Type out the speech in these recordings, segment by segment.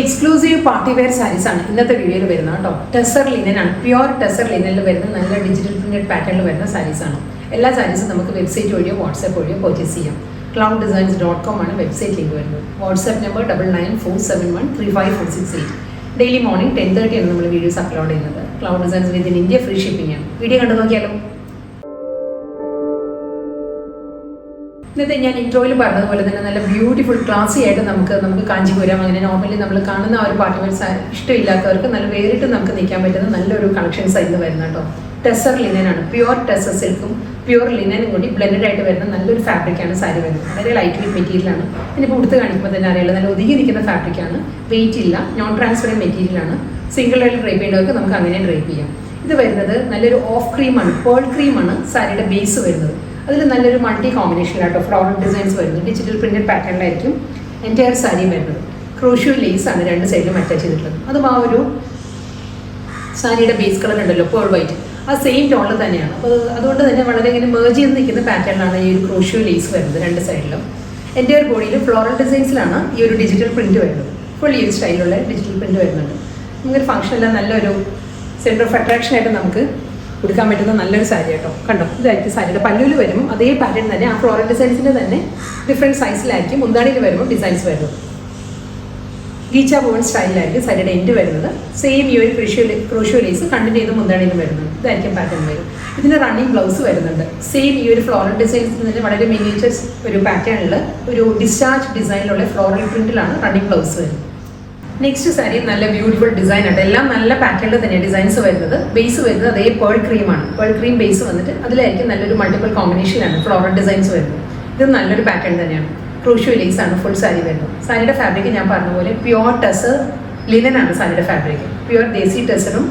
Exclusive party wear saris ആണ് ഇന്നത്തെ വീഡിയോയിൽ വരുന്നത് കേട്ടോ. ടെസർ ലിനൻ ആണ്, പ്യുവർ ടെസർ ലിനനിൽ വരുന്ന നല്ല ഡിജിറ്റൽ പ്രിന്റഡ് പാറ്റേണിൽ വരുന്ന സാരീസ് ആണ്. എല്ലാ സാരീസും നമുക്ക് വെബ്സൈറ്റ് വഴിയോ വാട്സാപ്പ് വഴിയോ പർച്ചേസ് ചെയ്യാം. clouddesigns.com ആണ് വെബ്സൈറ്റ് ലിങ്ക് വരുന്നത്. WhatsApp number 9947135468. ഡെയിലി മോർണിംഗ് 10:30 ആണ് നമ്മൾ വീഡിയോസ് അപ്ലോഡ് ചെയ്യുന്നത്. Cloud designs within India free shipping ആണ്. വീഡിയോ കണ്ടു നോക്കിയാലോ. ഇന്നത്തെ ഞാൻ ഇൻട്രോയിൽ പറഞ്ഞതുപോലെ തന്നെ നല്ല ബ്യൂട്ടിഫുൾ ക്ലാസി ആയിട്ട് നമുക്ക് കാഞ്ചീപുരം അങ്ങനെ നോർമലി നമ്മൾ കാണുന്ന ആ ഒരു പാർട്ടി വെയർ ഇഷ്ടമില്ലാത്തവർക്ക് നല്ല വേറിട്ട് നമുക്ക് നിൽക്കാൻ പറ്റുന്ന നല്ലൊരു കളക്ഷൻസ് ആയിരുന്നു വരുന്നത് കേട്ടോ. ടെസർ ലിനൻ ആണ്, പ്യുവർ ടെസർ സിൽക്കും പ്യുവർ ലിനനും കൂടി ബ്ലെൻഡഡ് ആയിട്ട് വരുന്ന നല്ലൊരു ഫാബ്രിക്കാണ് സാരി വരുന്നത്. വളരെ ലൈറ്റ് വെയിറ്റ് മെറ്റീരിയലാണ്. ഇനിയിപ്പോൾ ഉടുത്ത് കാണിക്കുമ്പോൾ തന്നെ അറിയാലോ, നല്ല ഒതുങ്ങി നിൽക്കുന്ന ഫാബ്രിക്കാണ്. വെയിറ്റ് ഇല്ല, നോൺ ട്രാൻസ്പെറൻറ്റ് മെറ്റീരിയലാണ്. സിംഗിൾ ആയിട്ട് ഡ്രൈപ്പ് ചെയ്യേണ്ടവർക്ക് നമുക്ക് അങ്ങനെ ഡ്രൈപ്പ് ചെയ്യാം. ഇത് വരുന്നത് നല്ലൊരു ഓഫ് ക്രീമാണ്, പേൾ ക്രീമാണ് സാരിയുടെ ബേസ് വരുന്നത്. അതിൽ നല്ലൊരു മൾട്ടി കോമ്പിനേഷനിലാട്ടോ ഫ്ലോറൽ ഡിസൈൻസ് വരുന്നത്. ഡിജിറ്റൽ പ്രിന്റഡ് പാറ്റേണിലായിരിക്കും എൻറ്റയർ സാരി വരുന്നത്. ക്രോഷ്യോ ലേസ് ആണ് രണ്ട് സൈഡിലും അറ്റാച്ച് ചെയ്തിട്ടുള്ളത്. അതും ആ ഒരു സാരിയുടെ ബേസ് കളർ ഉണ്ടല്ലോ പേൾ വൈറ്റ്, ആ സെയിം ടോണിൽ തന്നെയാണ്. അപ്പോൾ അതുകൊണ്ട് തന്നെ വളരെ ഇങ്ങനെ മേർജ് ചെയ്ത് നിൽക്കുന്ന പാറ്റേണിലാണ് ഈ ഒരു ക്രോഷ്യോ ലേസ് വരുന്നത് രണ്ട് സൈഡിലും. എൻറ്റയർ ബോഡിയിൽ ഫ്ലോറൽ ഡിസൈൻസിലാണ് ഈ ഒരു ഡിജിറ്റൽ പ്രിന്റ് വരുന്നത്. ഫുൾ ഈ സ്റ്റൈലുള്ള ഡിജിറ്റൽ പ്രിന്റ് വരുന്നുണ്ട്. നമുക്കൊരു ഫംഗ്ഷനെല്ലാം നല്ലൊരു സെൻറ്റർ ഓഫ് അട്രാക്ഷൻ ആയിട്ട് നമുക്ക് കൊടുക്കാൻ പറ്റുന്ന നല്ലൊരു സാരി കേട്ടോ. കണ്ടോ, ഇതായിരിക്കും സാരിയുടെ പല്ലുവിൽ വരുമ്പോൾ അതേ പാറ്റേൺ തന്നെ ആ ഫ്ലോറൽ ഡിസൈൻസിൻ്റെ തന്നെ ഡിഫറെൻറ്റ് സൈസിലായിരിക്കും മുന്താണിയിൽ വരുമ്പോൾ ഡിസൈൻസ് വരുന്നത്. ഗീച്ച ബോൺ സ്റ്റൈലിലായിരിക്കും സാരിയുടെ എൻഡ് വരുന്നത്. സെയിം ഈ ഒരു ക്രോഷ്യോ ലേസ് കണ്ടിന്യൂ ചെയ്ത് മുന്താണിയിലും വരുന്നുണ്ട്. ഇതായിരിക്കും പാറ്റേൺ വരും. ഇതിന് റണ്ണിങ് ബ്ലൗസ് വരുന്നുണ്ട്. സെയിം ഈ ഒരു ഫ്ലോറൽ ഡിസൈൻസിൽ തന്നെ വളരെ മിനിയേച്ചേഴ്സ് ഒരു പാറ്റേണിൽ ഒരു ഡിസ്ചാർജ് ഡിസൈനിലുള്ള ഫ്ലോറൽ പ്രിന്റിലാണ് റണ്ണിങ് ബ്ലൗസ് വരുന്നത്. നെക്സ്റ്റ് സാരി നല്ല ബ്യൂട്ടിഫുൾ ഡിസൈൻ ആണ്. എല്ലാം നല്ല പാറ്റേണിൽ തന്നെയാണ് ഡിസൈൻസ് വരുന്നത്. ബേസ് വരുന്നത് അതേ പേൾ ക്രീമാണ്. പേൾ ക്രീം ബേസ് വന്നിട്ട് അതിലായിരിക്കും നല്ലൊരു മൾട്ടിപ്പിൾ കോമ്പിനേഷനാണ് ഫ്ലോറൽ ഡിസൈൻസ് വരുന്നത്. ഇത് നല്ലൊരു പാറ്റേൺ തന്നെയാണ്. ക്രൂഷ്യോ ലേസ് ആണ് ഫുൾ സാരി വരുന്നത്. സാരിയുടെ ഫാബ്രിക് ഞാൻ പറഞ്ഞ പോലെ പ്യുവർ ടെസർ ലിനൻ ആണ് സാരിയുടെ ഫാബ്രിക്. പ്യുവർ ദേസി ടെസറും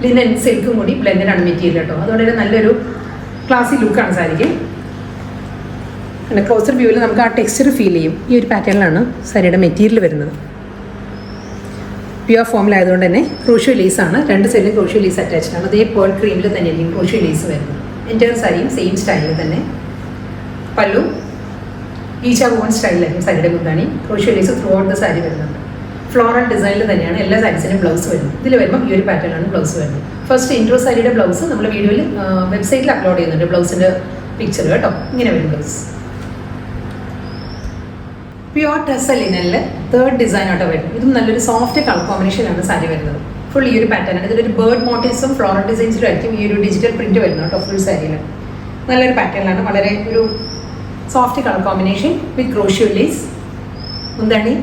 ലിനൻ സിൽക്കും കൂടി ബ്ലെൻഡഡ് ആണ് മെറ്റീരിയൽ കേട്ടോ. അതുകൊണ്ട് തന്നെ നല്ലൊരു ക്ലാസി ലുക്കാണ് സാരിക്ക്. ക്ലോസർ വ്യൂവിൽ നമുക്ക് ആ ടെക്സ്ചർ ഫീൽ ചെയ്യും. ഈ ഒരു പാറ്റേണിലാണ് സാരിയുടെ മെറ്റീരിയൽ വരുന്നത്. പ്യുവർ ഫോമിലായതുകൊണ്ട് തന്നെ ക്രോഷ്യോ ലേസ് ആണ്. രണ്ട് സൈഡിലും ക്രോഷ്യോ ലേസ് അറ്റാച്ച്ഡ് ആണ്. അതേ പേൾ ക്രീമിൽ തന്നെയായിരിക്കും ക്രോഷ്യോ ലേസ് വരുന്നത്. എൻറ്റയർ സാരിയും സെയിം സ്റ്റൈലിൽ തന്നെ. പല്ലു ഈച്ച ബോൺ സ്റ്റൈലിലായിരിക്കും സാരിയുടെ മുന്താണി. Crochet lace throughout the sari വരുന്നുണ്ട്. ഫ്ലോറൽ ഡിസൈനിൽ തന്നെയാണ് എല്ലാ സാരീസിനും ബ്ലൗസ് വരുന്നത്. ഇതിൽ വരുമ്പോൾ ഈ ഒരു പാറ്റേണാണ് ബ്ലൗസ് വരുന്നത്. ഫസ്റ്റ് ഇൻട്രോ സാരിയുടെ ബ്ലൗസ് നമ്മൾ വീഡിയോയിൽ വെബ്സൈറ്റിൽ അപ്ലോഡ് ചെയ്യുന്നുണ്ട്. ബ്ലൗസിൻ്റെ പിക്ചർ കേട്ടോ. ഇങ്ങനെ വരും ബ്ലൗസ്. പ്യുവർ ടെസർ ലിനനിൽ തേർഡ് ഡിസൈൻ ആട്ടോ വരുന്നത്. ഇതും നല്ലൊരു സോഫ്റ്റ് കളർ കോമ്പിനേഷനാണ് സാരി വരുന്നത്. ഫുൾ ഈ ഒരു പാറ്റേൺ ആണ്. ഇതിലൊരു ബേർഡ് മോട്ടീവ്സും ഫ്ലോറൽ ഡിസൈൻസിലും ആയിരിക്കും ഈ ഒരു ഡിജിറ്റൽ പ്രിന്റ് വരുന്നത് കേട്ടോ. ഫുൾ സാരിയിൽ നല്ലൊരു പാറ്റേണിലാണ്. വളരെ ഒരു soft colour combination with crochet lace. മുന്താണി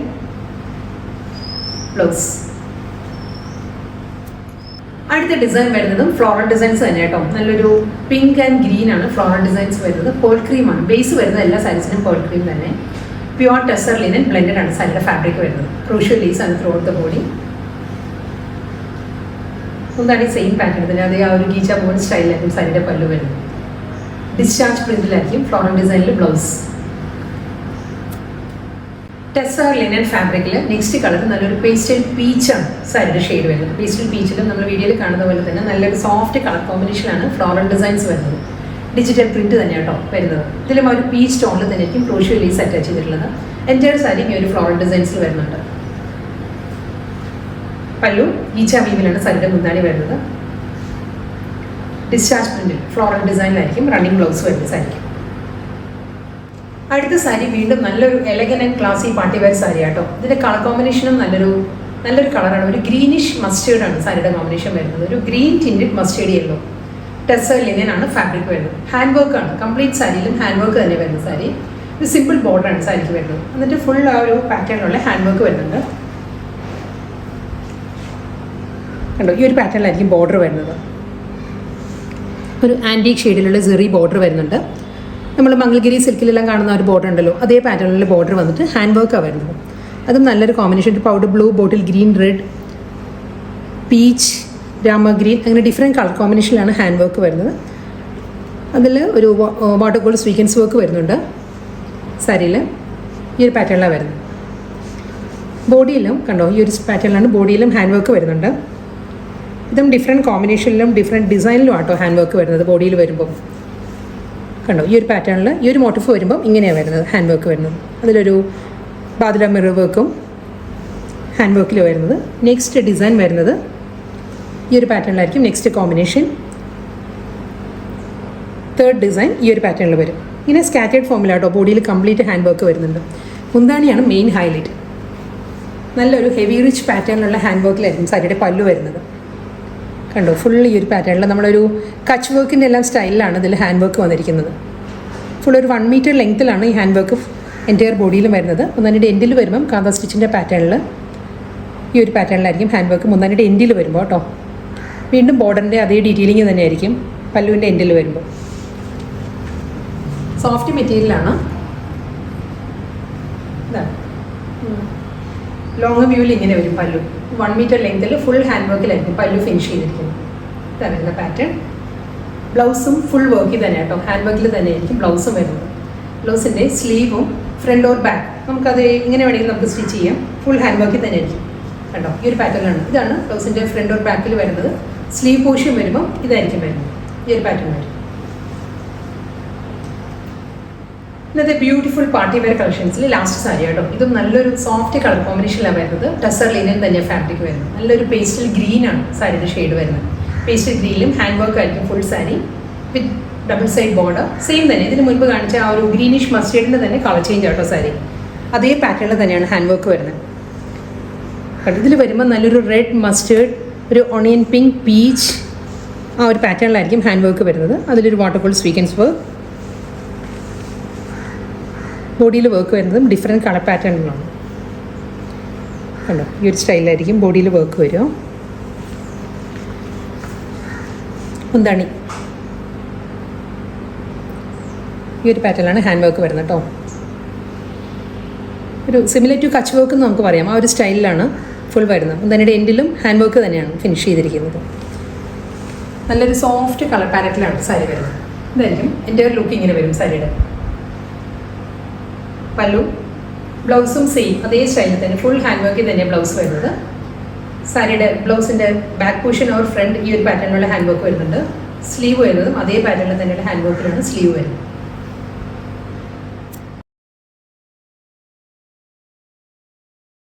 ബ്ലൗസ്. അടുത്ത ഡിസൈൻ വരുന്നതും ഫ്ലോറൽ ഡിസൈൻസ് തന്നെ കേട്ടോ. നല്ലൊരു പിങ്ക് ആൻഡ് ഗ്രീൻ ആണ് ഫ്ലോറൽ ഡിസൈൻസ് വരുന്നത്. പേൾ ക്രീമാണ് ബേസ് വരുന്നത്. എല്ലാ സാരീസിനും പേൾ ക്രീം തന്നെ. പ്യുവർ ടെസർ ലിനൻ ബ്ലെൻഡഡ് ആണ് സാരിയുടെ ഫാബ്രിക് വരുന്നത്. ക്രോഷ്യോ ലേസ് ആണ് ത്രൂ ഔട്ട് ദ ബോഡി. മുന്താണി സെയിം പാറ്റേൺ തന്നെ. അതേ ആ ഒരു ഗീച്ച ബോൺ സ്റ്റൈലിലായിരിക്കും സാരിയുടെ പല്ലു വരുന്നത്. ഡിസ്ചാർജ് പ്രിന്റിലായിരിക്കും ഫ്ലോറൽ ഡിസൈനിൽ ബ്ലൗസ്. ടെസർ ലിനൻ ഫാബ്രിക്കിൽ നെക്സ്റ്റ് കളർ നല്ലൊരു പേസ്റ്റൽ പീച്ചാണ് സാരിയുടെ ഷെയ്ഡ് വരുന്നത്. പേസ്റ്റൽ പീച്ചിലും നമ്മൾ വീഡിയോയിൽ കാണുന്ന പോലെ തന്നെ നല്ലൊരു സോഫ്റ്റ് കളർ കോമ്പിനേഷനാണ് ഫ്ലോറൽ ഡിസൈൻസ് വരുന്നത്. ഡിജിറ്റൽ പ്രിന്റ് തന്നെ കേട്ടോ വരുന്നത്. ഇതിലും ഒരു പീച്ച് ടോണിൽ തന്നെയായിരിക്കും ക്രോഷ്യോ ലേസ് അറ്റാച്ച് ചെയ്തിട്ടുള്ളത്. എൻറ്റയർ സാരി ഈ ഒരു ഫ്ലോറൽ ഡിസൈൻസിൽ വരുന്നുണ്ട്. പല്ലു ഈച്ച വീവിലാണ് സാരിയുടെ മുന്താണി വരുന്നത്. ഡിസ്ചാർജ് പ്രിന്റിൽ ഫ്ലോറൽ ഡിസൈനിലായിരിക്കും റണ്ണിങ് ബ്ലൗസ് വരുന്നത് സാരിക്ക്. അടുത്ത സാരി വീണ്ടും നല്ലൊരു elegant and classy party wear sari കേട്ടോ. ഇതിൻ്റെ കളർ കോമ്പിനേഷനും നല്ലൊരു കളറാണ്. ഒരു ഗ്രീനിഷ് മസ്റ്റേർഡ് ആണ് സാരിയുടെ കോമ്പിനേഷൻ വരുന്നത്. ഒരു green tinted mustard yellow. Tussar linen ആണ് ഫാബ്രിക് വരുന്നത്. ഹാൻഡ് വർക്ക് ആണ്. കംപ്ലീറ്റ് സാരിയിലും ഹാൻഡ് വർക്ക് തന്നെ വരുന്ന സാരി. ഒരു സിമ്പിൾ ബോർഡറാണ് സാരിക്ക് വരുന്നത്. എന്നിട്ട് ഫുൾ ആ ഒരു പാറ്റേണിലുള്ള ഹാൻഡ് വർക്ക് വരുന്നുണ്ട്. കണ്ടോ, ഈ ഒരു പാറ്റേണിലായിരിക്കും ബോർഡർ വരുന്നത്. ഒരു ആൻറ്റീക് ഷെയ്ഡിലുള്ള സെറി ബോർഡർ വരുന്നുണ്ട്. നമ്മൾ മംഗൾഗിരി സിൽക്കിലെല്ലാം കാണുന്ന ഒരു ബോർഡർ ഉണ്ടല്ലോ, അതേ പാറ്റേണിലുള്ള ബോർഡർ വന്നിട്ട് ഹാൻഡ് വർക്കാണ് വരുന്നത്. അതും നല്ലൊരു combination. Powder blue, bottle green, red, peach, Rama green, അങ്ങനെ ഡിഫറെൻറ്റ് കളർ കോമ്പിനേഷനിലാണ് ഹാൻഡ് വർക്ക് വരുന്നത്. അതിൽ ഒരു വാട്ടർ ഗോൾഡ് സ്വീക്വൻസ് വർക്ക് വരുന്നുണ്ട് സാരിയിൽ. ഈ ഒരു പാറ്റേണിലാണ് വരുന്നത്. ബോഡിയിലും കണ്ടോ, ഈ ഒരു പാറ്റേണിലാണ് ബോഡിയിലും ഹാൻഡ് വർക്ക് വരുന്നുണ്ട്. ഇതും ഡിഫറെൻറ്റ് കോമ്പിനേഷനിലും ഡിഫറെൻറ്റ് ഡിസൈനിലും ആട്ടോ ഹാൻഡ് വർക്ക് വരുന്നത്. ബോഡിയിൽ വരുമ്പോൾ കണ്ടോ, ഈ ഒരു പാറ്റേണിൽ ഈ ഒരു മോട്ടീഫ് വരുമ്പോൾ ഇങ്ങനെയാണ് വരുന്നത് ഹാൻഡ് വർക്ക് വരുന്നത്. അതിലൊരു ബാദുല മിറർ വർക്കും ഹാൻഡ് വർക്കിൽ വരുന്നത്. നെക്സ്റ്റ് ഡിസൈൻ വരുന്നത് ഈ ഒരു പാറ്റേണിലായിരിക്കും. നെക്സ്റ്റ് കോമ്പിനേഷൻ, തേർഡ് ഡിസൈൻ ഈ ഒരു പാറ്റേണിൽ വരും. ഇങ്ങനെ സ്കാറ്റേഡ് ഫോമിലാട്ടോ ബോഡിയിൽ കംപ്ലീറ്റ് ഹാൻഡ് വർക്ക് വരുന്നുണ്ട്. മുന്താണിയാണ് മെയിൻ ഹൈലൈറ്റ്. നല്ലൊരു ഹെവി റിച്ച് പാറ്റേണിലുള്ള ഹാൻഡ് വർക്കിലായിരിക്കും സാരിയുടെ പല്ലു വരുന്നത്. കണ്ടോ, ഫുൾ ഈ ഒരു പാറ്റേണിൽ നമ്മളൊരു കച്ച് വർക്കിൻ്റെ എല്ലാം സ്റ്റൈലിലാണ് ഇതിൽ ഹാൻഡ് വർക്ക് വന്നിരിക്കുന്നത്. ഫുൾ ഒരു 1 മീറ്റർ ലെങ്ത്തിലാണ് ഈ ഹാൻഡ് വർക്ക് എൻറ്റയർ ബോഡിയിലും വരുന്നത്. മുന്താണിയുടെ എൻഡിൽ വരുമ്പം കാന്ത സ്റ്റിച്ചിൻ്റെ പാറ്റേണിൽ ഈ ഒരു പാറ്റേണിലായിരിക്കും ഹാൻഡ് വർക്ക് മുന്താണിയുടെ എൻഡിൽ വരുമ്പോൾ കേട്ടോ. വീണ്ടും ബോർഡറിൻ്റെ അതേ ഡീറ്റെയിലിംഗ് തന്നെയായിരിക്കും പല്ലുവിൻ്റെ എൻഡിൽ വരുമ്പോൾ. സോഫ്റ്റ് മെറ്റീരിയലാണ്. ഇതാണ് ലോങ് വ്യൂവിൽ ഇങ്ങനെ വരും പല്ലു. 1 മീറ്റർ ലെങ്ത്തിൽ ഫുൾ ഹാൻഡ് വർക്കിലായിരിക്കും പല്ലു ഫിനിഷ് ചെയ്തിരിക്കുന്നത്. ഇതാണ് ഇതിൻ്റെ പാറ്റേൺ. ബ്ലൗസും ഫുൾ വർക്കിൽ തന്നെ കേട്ടോ, ഹാൻഡ് വർക്കിൽ തന്നെ ആയിരിക്കും ബ്ലൗസും വരുന്നത്. ബ്ലൗസിൻ്റെ സ്ലീവും ഫ്രണ്ട് ഓർ ബാക്ക് നമുക്കത് ഇങ്ങനെ വേണമെങ്കിൽ നമുക്ക് സ്റ്റിച്ച് ചെയ്യാം. ഫുൾ ഹാൻഡ് വർക്കിൽ തന്നെ ആയിരിക്കും കേട്ടോ. ഈ ഒരു പാറ്റേണിലാണ്. ഇതാണ് ബ്ലൗസിൻ്റെ ഫ്രണ്ട് ഓർ ബാക്കിൽ വരുന്നത്. സ്ലീവ് പോർഷൻ വരുമ്പോൾ ഇതായിരിക്കും വരുന്നത്. ഈ ഒരു പാറ്റേൺ വരും. ഇന്നത്തെ ബ്യൂട്ടിഫുൾ പാർട്ടി വെയർ കളക്ഷൻസിൽ ലാസ്റ്റ് സാരി കേട്ടോ. ഇതും നല്ലൊരു സോഫ്റ്റ് കളർ കോമ്പിനേഷനിലാണ് വരുന്നത്. ടസർ ലിനൻ തന്നെ ഫാബ്രിക് വരുന്നത്. നല്ലൊരു പേസ്റ്റൽ ഗ്രീനാണ് സാരിയുടെ ഷെയ്ഡ് വരുന്നത്. പേസ്റ്റൽ ഗ്രീനിലും ഹാൻഡ് വർക്ക് ആയിരിക്കും full sari with double side border. Same തന്നെ ഇതിന് മുൻപ് കാണിച്ച ആ ഒരു ഗ്രീനിഷ് മസ്റ്റേർഡിൻ്റെ തന്നെ കളർ ചേഞ്ച് ആട്ടോ സാരി. അതേ പാറ്റേണിൽ തന്നെയാണ് ഹാൻഡ് വർക്ക് വരുന്നത്. ഇതിൽ വരുമ്പോൾ നല്ലൊരു റെഡ് മസ്റ്റേർഡ്, ഒരു ഒണിയൻ പിങ്ക്, പീച്ച് ആ ഒരു പാറ്റേണിലായിരിക്കും ഹാൻഡ് വർക്ക് വരുന്നത്. അതിലൊരു വാട്ടർഫോൾ സ്വീക്കൻസ് വർക്ക്. ബോഡിയിൽ വർക്ക് വരുന്നതും ഡിഫറെൻറ്റ് കളർ പാറ്റേണിലാണ് കണ്ടോ. ഈ ഒരു സ്റ്റൈലിലായിരിക്കും ബോഡിയിൽ വർക്ക് വരിക. മുന്താണി ഈ ഒരു പാറ്റേണിലാണ് ഹാൻഡ് വർക്ക് വരുന്നത് കേട്ടോ. ഒരു സിമിലർ ടു കച്ച് വർക്ക് എന്ന് നമുക്ക് പറയാം. ആ ഒരു സ്റ്റൈലിലാണ് ഫുൾ വരുന്നത്. മുന്താണിയുടെ എൻഡിലും ഹാൻഡ് വർക്ക് തന്നെയാണ് ഫിനിഷ് ചെയ്തിരിക്കുന്നത്. നല്ലൊരു സോഫ്റ്റ് കളർ പാലറ്റിലാണ് സാരി വരുന്നത്. ഇതായിരിക്കും എൻ്റെ ഒരു ലുക്ക് ഇങ്ങനെ വരും സാരിയുടെ. പല്ലു ബ്ലൗസും സെയിം അതേ സ്റ്റൈലിൽ തന്നെ ഫുൾ ഹാൻഡ് വർക്കിൽ തന്നെ ബ്ലൗസ് വരുന്നത്. സാരിയുടെ ബ്ലൗസിൻ്റെ ബാക്ക് പോർഷൻ ഓർ ഫ്രണ്ട് ഈ ഒരു പാറ്റേണിലുള്ള ഹാൻഡ് വർക്ക് വരുന്നുണ്ട്. സ്ലീവ് വരുന്നതും അതേ പാറ്റേണിൽ തന്നെയുള്ള ഹാൻഡ് വർക്കിലാണ് സ്ലീവ് വരുന്നത്.